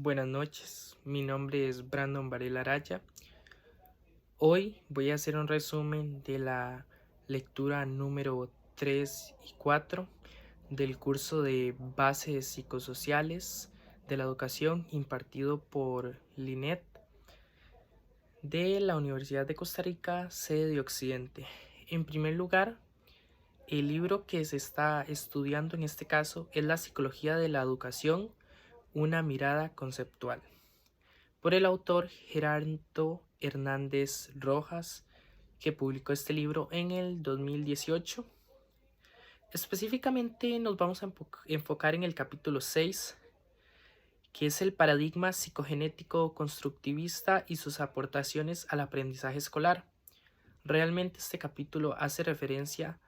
Buenas noches, mi nombre es Brandon Varela Araya. Hoy voy a hacer un resumen de la lectura número 3 y 4 del curso de Bases Psicosociales de la Educación impartido por Linet de la Universidad de Costa Rica, sede de Occidente. En primer lugar, el libro que se está estudiando en este caso es La Psicología de la Educación, una mirada conceptual, por el autor Gerardo Hernández Rojas, que publicó este libro en el 2018. Específicamente nos vamos a enfocar en el capítulo 6, que es el paradigma psicogenético constructivista y sus aportaciones al aprendizaje escolar. Realmente este capítulo hace referencia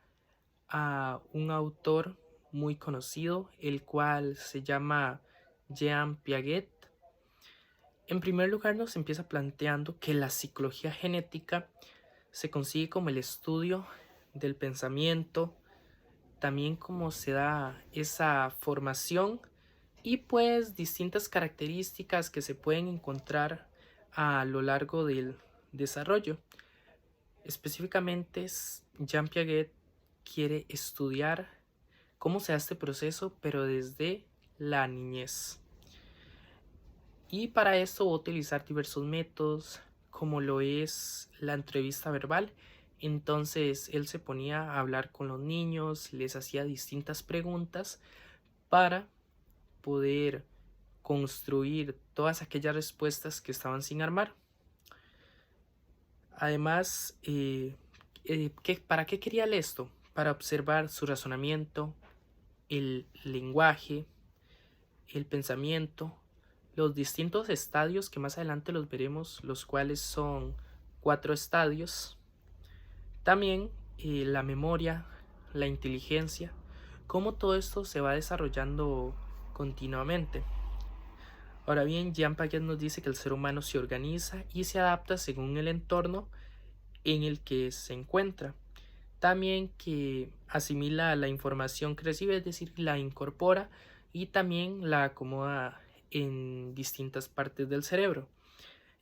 a un autor muy conocido, el cual se llama Jean Piaget. En primer lugar, nos empieza planteando que la psicología genética se consigue como el estudio del pensamiento, también cómo se da esa formación y pues distintas características que se pueden encontrar a lo largo del desarrollo. Específicamente, Jean Piaget quiere estudiar cómo se da este proceso, pero desde la niñez. Y para esto voy a utilizar diversos métodos, como lo es la entrevista verbal. Entonces él se ponía a hablar con los niños, les hacía distintas preguntas para poder construir todas aquellas respuestas que estaban sin armar. Además, ¿para qué quería él esto? Para observar su razonamiento, el lenguaje, el pensamiento, los distintos estadios que más adelante los veremos, los cuales son 4 estadios. También la memoria, la inteligencia, cómo todo esto se va desarrollando continuamente. Ahora bien, Jean Piaget nos dice que el ser humano se organiza y se adapta según el entorno en el que se encuentra. También que asimila la información que recibe, es decir, la incorpora y también la acomoda en distintas partes del cerebro.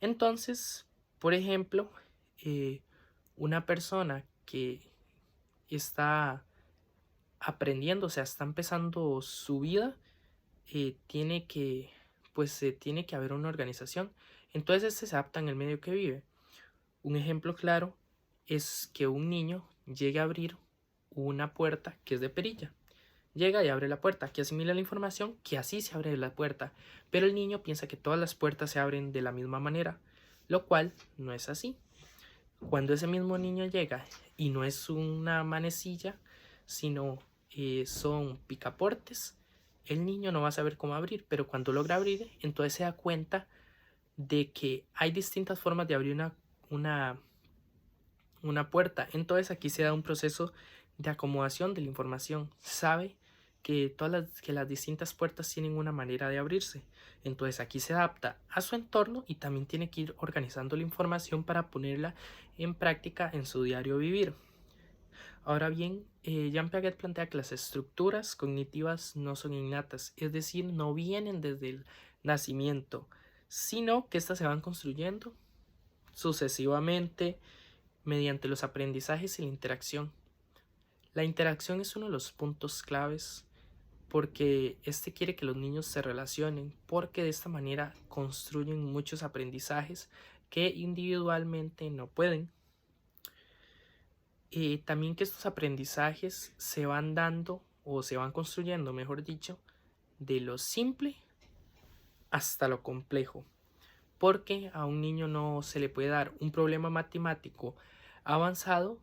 Entonces, por ejemplo, una persona que está aprendiendo, o sea, está empezando su vida, tiene que, tiene que haber una organización. Entonces, se adapta en el medio que vive. Un ejemplo claro es que un niño llegue a abrir una puerta que es de perilla. Llega y abre la puerta, que asimila la información, que así se abre la puerta, pero el niño piensa que todas las puertas se abren de la misma manera, lo cual no es así. Cuando ese mismo niño llega y no es una manecilla, sino son picaportes, el niño no va a saber cómo abrir, pero cuando logra abrir, entonces se da cuenta de que hay distintas formas de abrir una puerta. Entonces aquí se da un proceso de acomodación de la información. Sabe que que las distintas puertas tienen una manera de abrirse. Entonces aquí se adapta a su entorno y también tiene que ir organizando la información para ponerla en práctica en su diario vivir. Ahora bien, Jean Piaget plantea que las estructuras cognitivas no son innatas, es decir, no vienen desde el nacimiento, sino que éstas se van construyendo sucesivamente mediante los aprendizajes y la interacción. La interacción es uno de los puntos claves porque este quiere que los niños se relacionen, porque de esta manera construyen muchos aprendizajes que individualmente no pueden. Y también que estos aprendizajes se van dando o se van construyendo, mejor dicho, de lo simple hasta lo complejo, porque a un niño no se le puede dar un problema matemático avanzado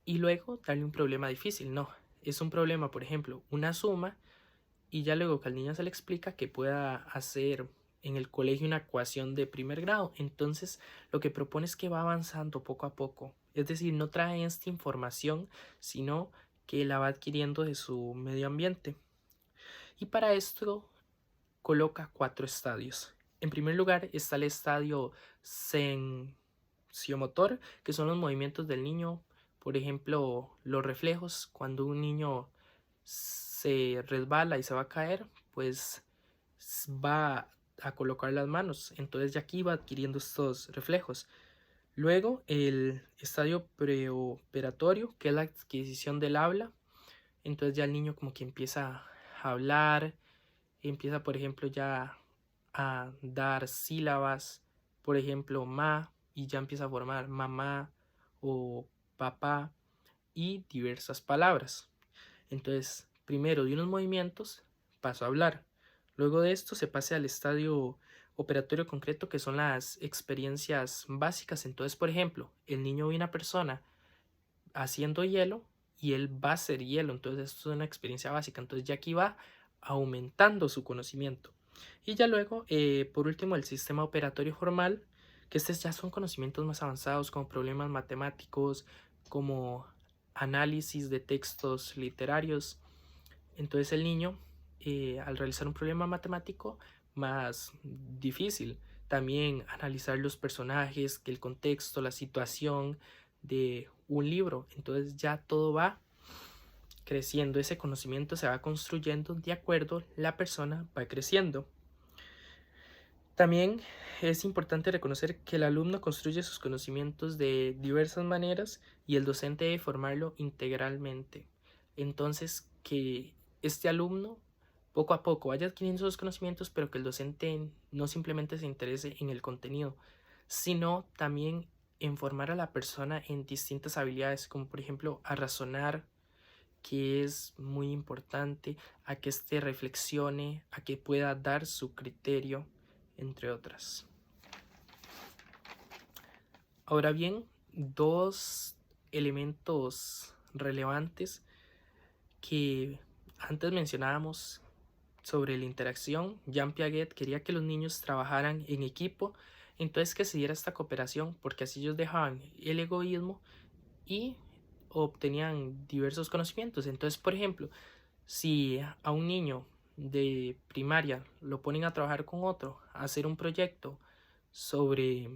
y luego darle un problema difícil. No, es un problema, por ejemplo, una suma, y ya luego que al niño se le explica que pueda hacer en el colegio una ecuación de primer grado. Entonces lo que propone es que va avanzando poco a poco, es decir, no trae esta información, sino que la va adquiriendo de su medio ambiente. Y para esto coloca 4 estadios. En primer lugar está el estadio sensiomotor, que son los movimientos del niño, por ejemplo, los reflejos. Cuando un niño se resbala y se va a caer, pues va a colocar las manos. Entonces ya aquí va adquiriendo estos reflejos. Luego el estadio preoperatorio, que es la adquisición del habla. Entonces ya el niño como que empieza a hablar, empieza por ejemplo ya a dar sílabas, por ejemplo ma, y ya empieza a formar mamá o papá y diversas palabras. Entonces primero de unos movimientos paso a hablar. Luego de esto se pasa al estadio operatorio concreto, que son las experiencias básicas. Entonces, por ejemplo, el niño ve una persona haciendo hielo y él va a hacer hielo. Entonces, esto es una experiencia básica. Entonces, ya aquí va aumentando su conocimiento. Y ya luego, por último, el sistema operatorio formal, que estos ya son conocimientos más avanzados, como problemas matemáticos, como análisis de textos literarios. Entonces el niño, al realizar un problema matemático más difícil, también analizar los personajes, el contexto, la situación de un libro. Entonces ya todo va creciendo, ese conocimiento se va construyendo de acuerdo, la persona va creciendo. También es importante reconocer que el alumno construye sus conocimientos de diversas maneras y el docente debe formarlo integralmente. Entonces, que este alumno poco a poco vaya adquiriendo sus conocimientos, pero que el docente no simplemente se interese en el contenido, sino también en formar a la persona en distintas habilidades, como por ejemplo a razonar, que es muy importante, a que éste reflexione, a que pueda dar su criterio, entre otras. Ahora bien, dos elementos relevantes que antes mencionábamos sobre la interacción. Jean Piaget quería que los niños trabajaran en equipo, entonces que se diera esta cooperación, porque así ellos dejaban el egoísmo y obtenían diversos conocimientos. Entonces, por ejemplo, si a un niño de primaria lo ponen a trabajar con otro, a hacer un proyecto sobre,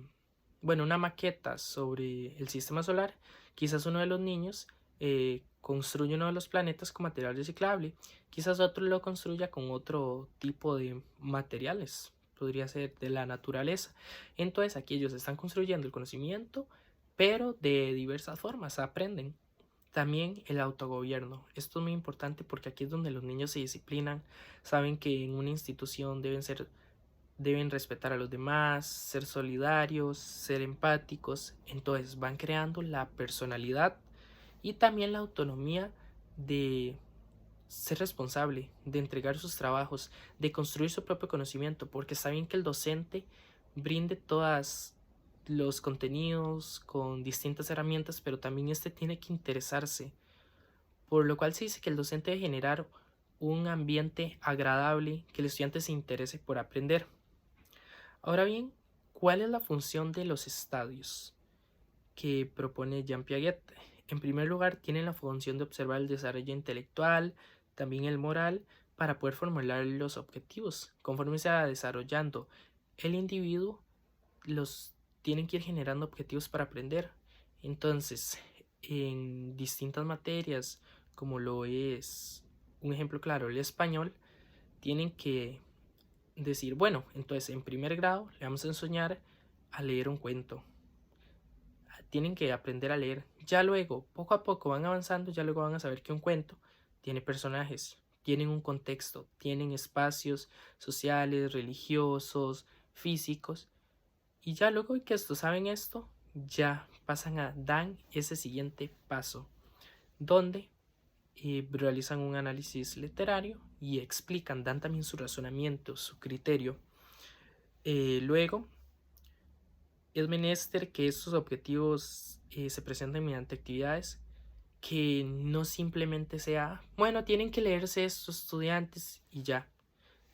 bueno, una maqueta sobre el sistema solar, quizás uno de los niños construye uno de los planetas con material reciclable, quizás otro lo construya con otro tipo de materiales, podría ser de la naturaleza. Entonces aquí ellos están construyendo el conocimiento, pero de diversas formas, aprenden. También el autogobierno. Esto es muy importante porque aquí es donde los niños se disciplinan, saben que en una institución deben respetar a los demás, ser solidarios, ser empáticos. Entonces van creando la personalidad y también la autonomía de ser responsable, de entregar sus trabajos, de construir su propio conocimiento, porque saben que el docente brinde todas los contenidos con distintas herramientas, pero también este tiene que interesarse, por lo cual se dice que el docente debe generar un ambiente agradable, que el estudiante se interese por aprender. Ahora bien, ¿cuál es la función de los estadios que propone Jean Piaget? En primer lugar, tienen la función de observar el desarrollo intelectual, también el moral, para poder formular los objetivos. Conforme se va desarrollando el individuo, los tienen que ir generando objetivos para aprender. Entonces, en distintas materias, como lo es un ejemplo claro, el español, tienen que decir, bueno, entonces en primer grado le vamos a enseñar a leer un cuento. Tienen que aprender a leer. Ya luego, poco a poco van avanzando, ya luego van a saber que un cuento tiene personajes, tienen un contexto, tienen espacios sociales, religiosos, físicos. Y ya luego que estos saben esto, ya pasan a dan ese siguiente paso, donde realizan un análisis literario y explican, dan también su razonamiento, su criterio. Luego, es menester que estos objetivos se presenten mediante actividades que no simplemente sea, bueno, tienen que leerse estos estudiantes y ya.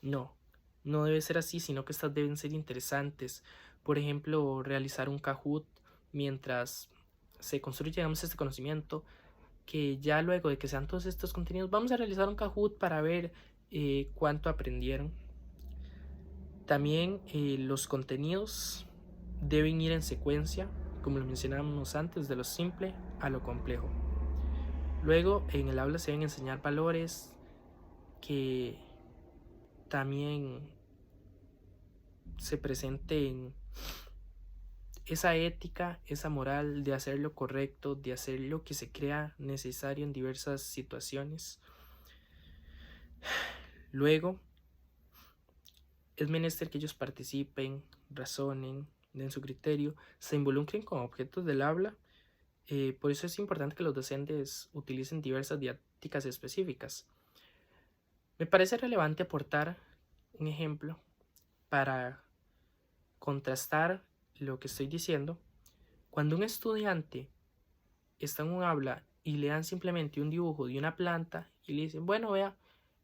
No, no debe ser así, sino que estas deben ser interesantes. Por ejemplo, realizar un Kahoot mientras se construye, digamos, este conocimiento, que ya luego de que sean todos estos contenidos, vamos a realizar un Kahoot para ver cuánto aprendieron. También los contenidos deben ir en secuencia, como lo mencionábamos antes, de lo simple a lo complejo. Luego, en el aula se deben enseñar valores que también se presente en esa ética, esa moral de hacer lo correcto, de hacer lo que se crea necesario en diversas situaciones. Luego, es menester que ellos participen, razonen, den su criterio, se involucren con objetos del habla. Por eso es importante que los docentes utilicen diversas didácticas específicas. Me parece relevante aportar un ejemplo para contrastar lo que estoy diciendo. Cuando un estudiante está en un aula y le dan simplemente un dibujo de una planta y le dicen, bueno, vea,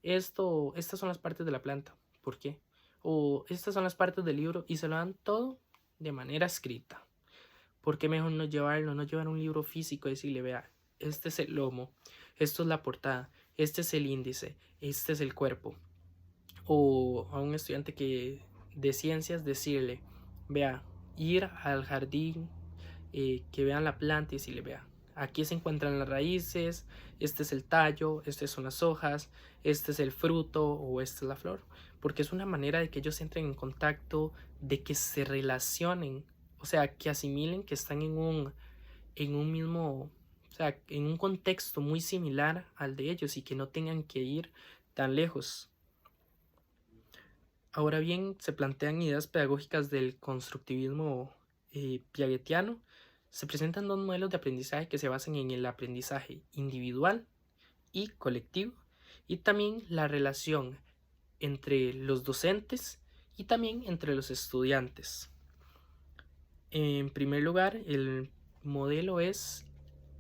estas son las partes de la planta, ¿por qué? O estas son las partes del libro, y se lo dan todo de manera escrita. ¿Por qué mejor no llevar un libro físico y decirle, vea, este es el lomo, esto es la portada, este es el índice, este es el cuerpo? O a un estudiante de ciencias decirle, vea, ir al jardín, que vean la planta y decirle, vea, aquí se encuentran las raíces, este es el tallo, estas son las hojas, este es el fruto o esta es la flor, porque es una manera de que ellos entren en contacto, de que se relacionen, o sea, que asimilen que están en un mismo, o sea, en un contexto muy similar al de ellos y que no tengan que ir tan lejos. Ahora bien, se plantean ideas pedagógicas del constructivismo piagetiano. Se presentan dos modelos de aprendizaje que se basan en el aprendizaje individual y colectivo, y también la relación entre los docentes y también entre los estudiantes. En primer lugar, el modelo es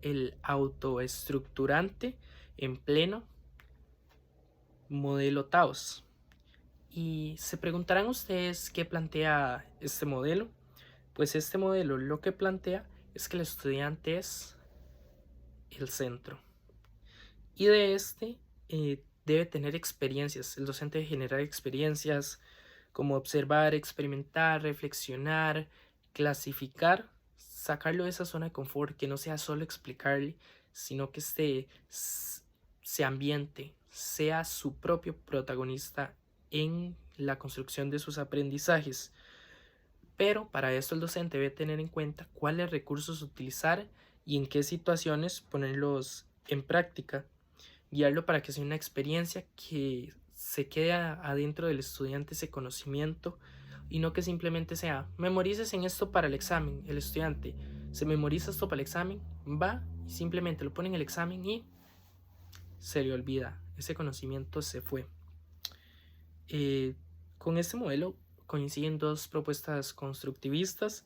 el autoestructurante en pleno, modelo Taos. Y se preguntarán ustedes qué plantea este modelo. Pues este modelo lo que plantea es que el estudiante es el centro. Y de debe tener experiencias. El docente debe generar experiencias como observar, experimentar, reflexionar, clasificar, sacarlo de esa zona de confort, que no sea solo explicarle, sino que se ambiente, sea su propio protagonista en la construcción de sus aprendizajes. Pero para esto el docente debe tener en cuenta cuáles recursos utilizar y en qué situaciones ponerlos en práctica. Guiarlo para que sea una experiencia que se quede adentro del estudiante ese conocimiento, y no que simplemente sea memorices en esto para el examen. El estudiante se memoriza esto para el examen, va y simplemente lo pone en el examen y se le olvida. Ese conocimiento se fue. Con este modelo coinciden dos propuestas constructivistas.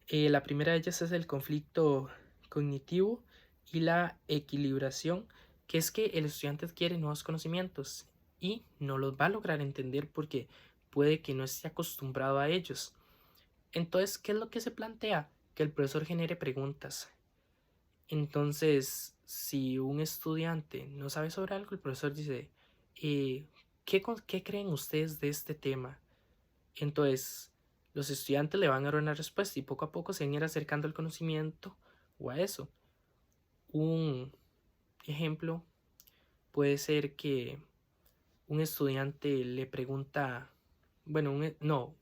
La primera de ellas es el conflicto cognitivo y la equilibración, que es que el estudiante adquiere nuevos conocimientos y no los va a lograr entender porque puede que no esté acostumbrado a ellos. Entonces, ¿qué es lo que se plantea? Que el profesor genere preguntas. Entonces, si un estudiante no sabe sobre algo, el profesor dice, ¿qué creen ustedes de este tema? Entonces, los estudiantes le van a dar una respuesta y poco a poco se van a ir acercando al conocimiento o a eso. Un ejemplo puede ser que un estudiante le pregunta, bueno,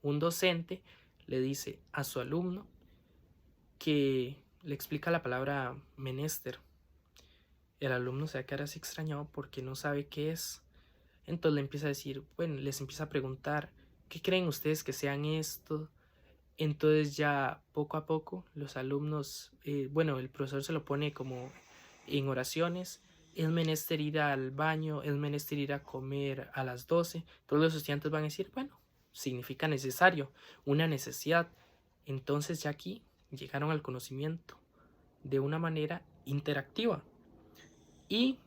un docente le dice a su alumno que le explica la palabra menester. El alumno se va a quedar así extrañado porque no sabe qué es. Entonces le empieza a decir, bueno, les empieza a preguntar, ¿qué creen ustedes que sean esto? Entonces ya poco a poco los alumnos, bueno, el profesor se lo pone como en oraciones. Es menester ir al baño, es menester ir a comer a las 12. Todos los estudiantes van a decir, bueno, significa necesario, una necesidad. Entonces ya aquí llegaron al conocimiento de una manera interactiva. Y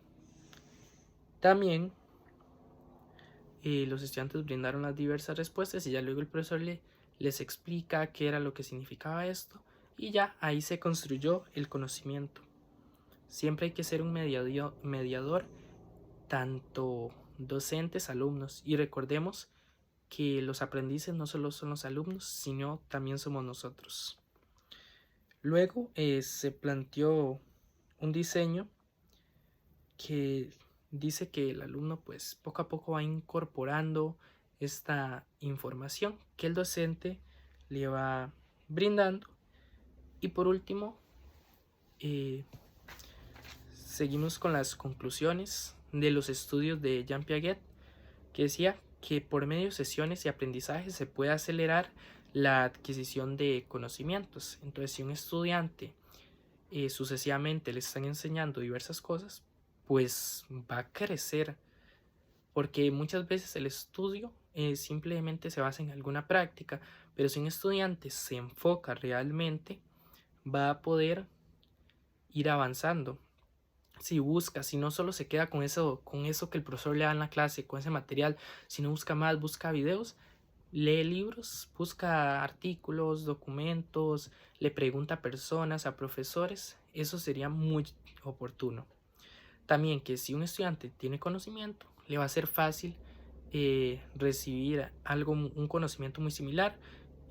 también los estudiantes brindaron las diversas respuestas y ya luego el profesor les explica qué era lo que significaba esto, y ya ahí se construyó el conocimiento. Siempre hay que ser un mediador, tanto docentes, alumnos, y recordemos que los aprendices no solo son los alumnos, sino también somos nosotros. Luego se planteó un diseño que dice que el alumno pues poco a poco va incorporando esta información que el docente le va brindando. Y por último, seguimos con las conclusiones de los estudios de Jean Piaget, que decía que por medio de sesiones y aprendizaje se puede acelerar la adquisición de conocimientos. Entonces, si un estudiante sucesivamente le están enseñando diversas cosas, pues va a crecer, porque muchas veces el estudio simplemente se basa en alguna práctica, pero si un estudiante se enfoca realmente, va a poder ir avanzando. Si busca, si no solo se queda con eso que el profesor le da en la clase, con ese material, si no busca más, busca videos, lee libros, busca artículos, documentos, le pregunta a personas, a profesores, eso sería muy oportuno. También que si un estudiante tiene conocimiento, le va a ser fácil recibir un conocimiento muy similar,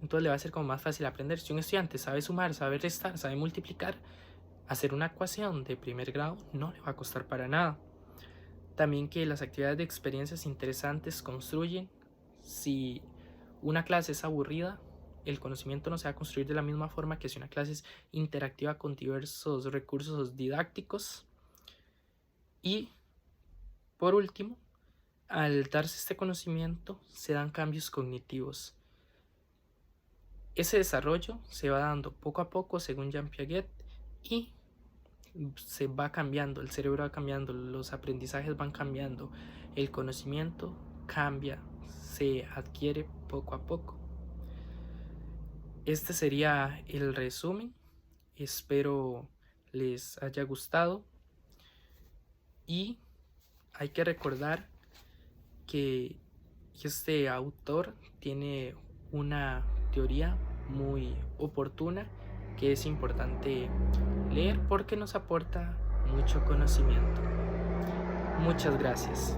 entonces le va a ser como más fácil aprender. Si un estudiante sabe sumar, sabe restar, sabe multiplicar, hacer una ecuación de primer grado no le va a costar para nada. También que las actividades de experiencias interesantes construyen. Si una clase es aburrida, el conocimiento no se va a construir de la misma forma que si una clase es interactiva con diversos recursos didácticos. Y por último, al darse este conocimiento se dan cambios cognitivos. Ese desarrollo se va dando poco a poco según Jean Piaget y se va cambiando, el cerebro va cambiando, los aprendizajes van cambiando, el conocimiento cambia, se adquiere poco a poco. Este sería el resumen, espero les haya gustado y hay que recordar que este autor tiene una teoría muy oportuna que es importante leer porque nos aporta mucho conocimiento. Muchas gracias.